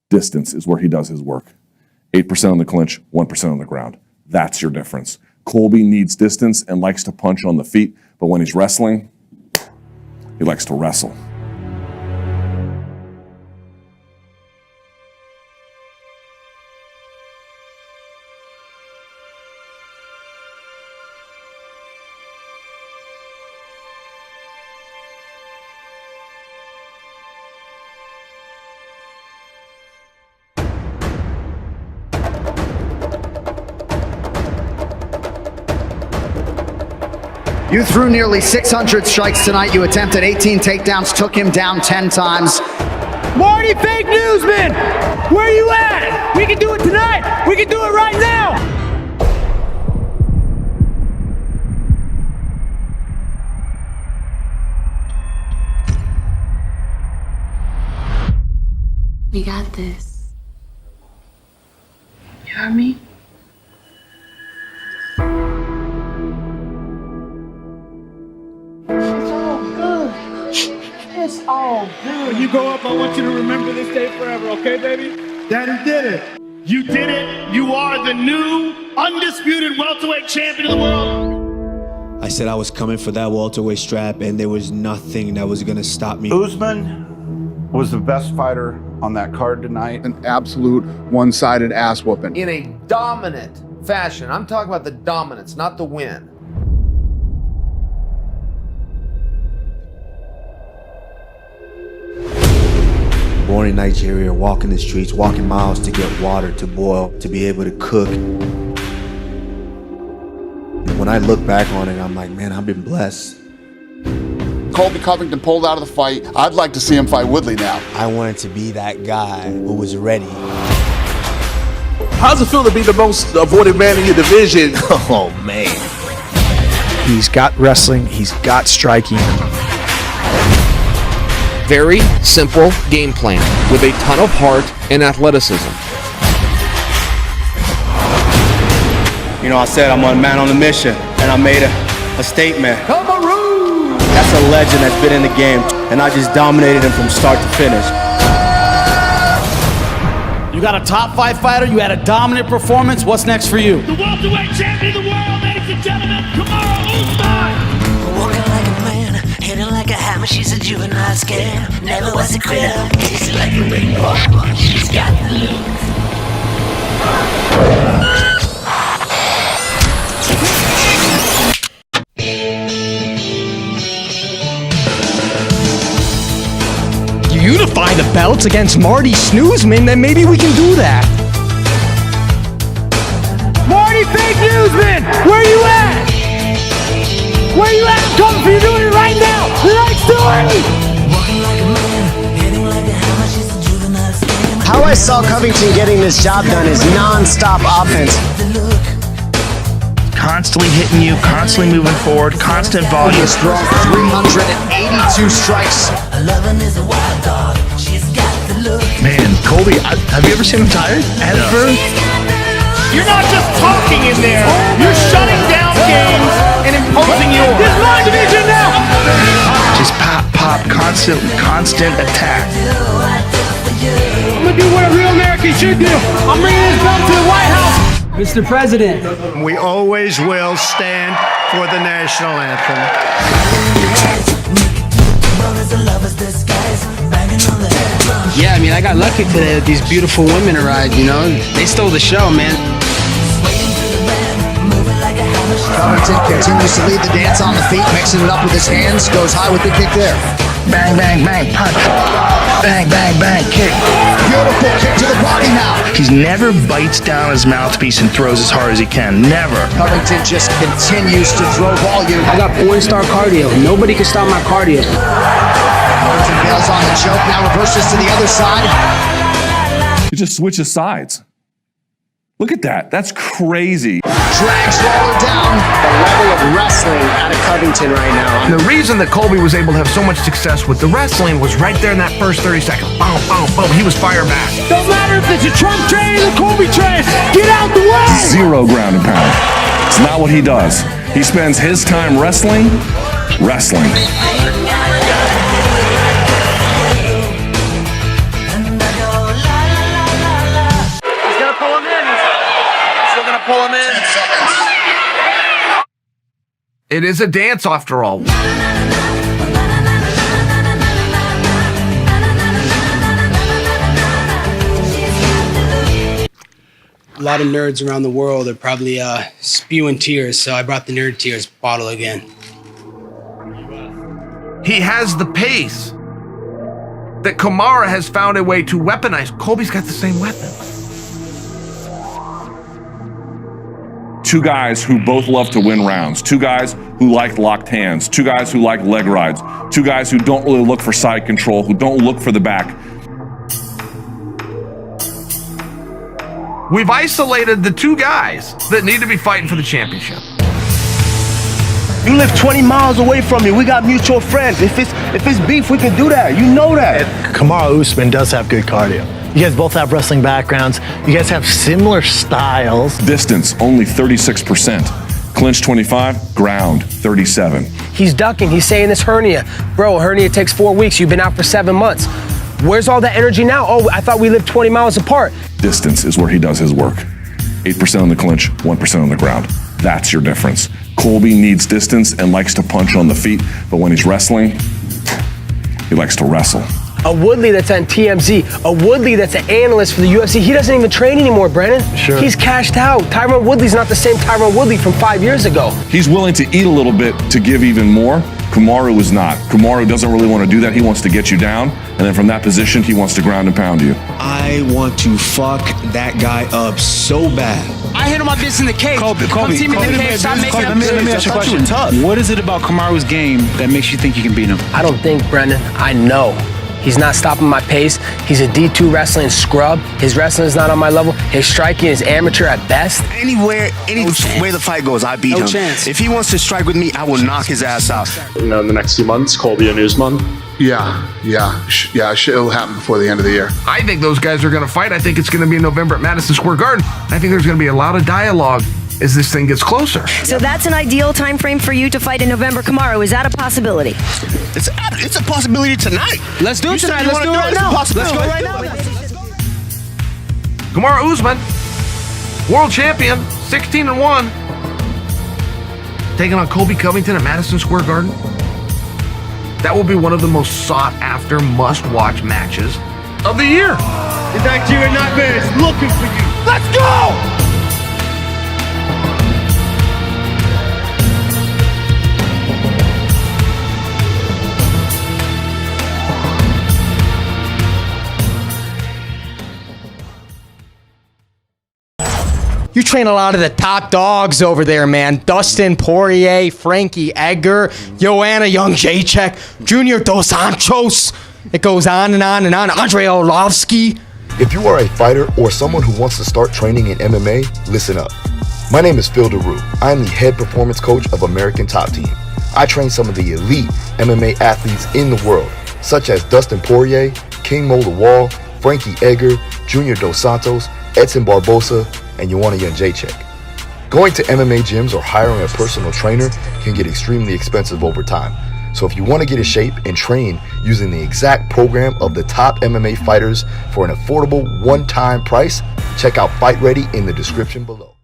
distance is where he does his work. 8% on the clinch, 1% on the ground. That's your difference. Colby needs distance and likes to punch on the feet, but when he's wrestling, he likes to wrestle. You threw nearly 600 strikes tonight. You attempted 18 takedowns, took him down 10 times. Marty Fake Newsman, where you at? We can do it tonight. We can do it right now. We got this. You heard me? It's all good. When you grow up, I want you to remember this day forever, okay, baby? Daddy did it. You did it. You are the new, undisputed welterweight champion of the world. I said I was coming for that welterweight strap, and there was nothing that was going to stop me. Usman was the best fighter on that card tonight. An absolute one-sided ass whooping. In a dominant fashion. I'm talking about the dominance, not the win. Born in Nigeria, walking the streets, walking miles to get water, to boil, to be able to cook. When I look back on it, I'm like, man, I've been blessed. Colby Covington pulled out of the fight. I'd like to see him fight Woodley now. I wanted to be that guy who was ready. How's it feel to be the most avoided man in your division? Oh, man. He's got wrestling, he's got striking. Very simple game plan with a ton of heart and athleticism. You know, I said I'm a man on a mission, and I made a statement. Kamaru! That's a legend that's been in the game, and I just dominated him from start to finish. You got a top 5 fighter, you had a dominant performance. What's next for you? The welterweight champion of the world, ladies and gentlemen, Kamaru Usman! Walking like a man, hitting like a hammer, she's a juvenile scare. Never was a critter, tasted like a rainbow. She's got the look. Unify the belts against Marty Snoozman, then maybe we can do that. Marty Fake Newsman, where you at? Where you at? I'm coming for you, doing it right now. The night's too early. How I saw Covington getting this job done is non-stop offense. Constantly hitting you, constantly moving forward, constant volume. He's thrown 382 strikes. Man, Colby, have you ever seen him tired? Ever? You're not just talking in there. You're shutting down games and imposing yours. This line division now. Just pop, pop, constant attack. I'm gonna do what a real American should do. I'm bringing this belt to the White House. Mr. President. We always will stand for the national anthem. Yeah, I mean, I got lucky today that these beautiful women arrived, you know? They stole the show, man. Covington continues to lead the dance on the feet, mixing it up with his hands, goes high with the kick there. Bang, bang, bang, punch. Bang, bang, bang, kick. Beautiful kick to the body now. He never bites down his mouthpiece and throws as hard as he can. Never. Covington just continues to throw volume. I got 4-star cardio. Nobody can stop my cardio. Covington bails on the choke, now reverses to the other side. He just switches sides. Look at that. That's crazy. Drags Lawler down. The level of wrestling out of Covington right now. The reason that Colby was able to have so much success with the wrestling was right there in that first 30 seconds. Boom, boom, boom. He was fire back. Don't matter if it's a Trump train or the Colby train. Get out the way. 0 ground and pound. It's not what he does. He spends his time wrestling. It is a dance after all. A lot of nerds around the world are probably spewing tears, so I brought the nerd tears bottle again. He has the pace that Kamaru has found a way to weaponize. Colby's got the same weapon. Two guys who both love to win rounds. Two guys who like locked hands. Two guys who like leg rides. Two guys who don't really look for side control, who don't look for the back. We've isolated the two guys that need to be fighting for the championship. You live 20 miles away from me. We got mutual friends. If it's beef, we can do that. You know that. Kamaru Usman does have good cardio. You guys both have wrestling backgrounds. You guys have similar styles. Distance, only 36%. Clinch 25, ground 37. He's ducking. He's saying this hernia. Bro, a hernia takes 4 weeks. You've been out for 7 months. Where's all that energy now? Oh, I thought we lived 20 miles apart. Distance is where he does his work. 8% on the clinch, 1% on the ground. That's your difference. Colby needs distance and likes to punch on the feet, but when he's wrestling, he likes to wrestle. A Woodley that's on TMZ, a Woodley that's an analyst for the UFC, he doesn't even train anymore, Brennan. Sure. He's cashed out. Tyron Woodley's not the same Tyron Woodley from 5 years ago. He's willing to eat a little bit to give even more. Kamaru is not. Kamaru doesn't really want to do that. He wants to get you down, and then from that position, he wants to ground and pound you. I want to fuck that guy up so bad. I handle my business in the cage. Colby, Come see me in the cage. Stop making up let me ask you a question. What is it about Kamaru's game that makes you think you can beat him? I don't think, Brendan. I know. He's not stopping my pace. He's a D2 wrestling scrub. His wrestling is not on my level. His striking is amateur at best. Anywhere, any way the fight goes, I beat him. No chance. If he wants to strike with me, I will knock his ass out. In the next few months, Colby and Usman. It'll happen before the end of the year. I think those guys are going to fight. I think it's going to be in November at Madison Square Garden. I think there's going to be a lot of dialogue as this thing gets closer. So that's an ideal time frame for you to fight in November. Kamaru, is that a possibility? It's a possibility tonight. Let's do it tonight. Let's do it right now. Let's go right now. Kamaru Usman, world champion, 16-1, taking on Colby Covington at Madison Square Garden. That will be one of the most sought-after, must-watch matches of the year. The Nigerian Nightmare is looking for you. Let's go! You train a lot of the top dogs over there, man. Dustin Poirier, Frankie Edgar, Joanna Jędrzejczyk, Junior Dos Santos. It goes on and on and on. Andrei Arlovski. If you are a fighter or someone who wants to start training in MMA, listen up. My name is Phil DeRue. I am the head performance coach of American Top Team. I train some of the elite MMA athletes in the world, such as Dustin Poirier, King Mo the Wall, Frankie Edgar, Junior Dos Santos, Edson Barbosa, and Joanna Jędrzejczyk. Going to MMA gyms or hiring a personal trainer can get extremely expensive over time. So if you want to get in shape and train using the exact program of the top MMA fighters for an affordable one-time price, check out Fight Ready in the description below.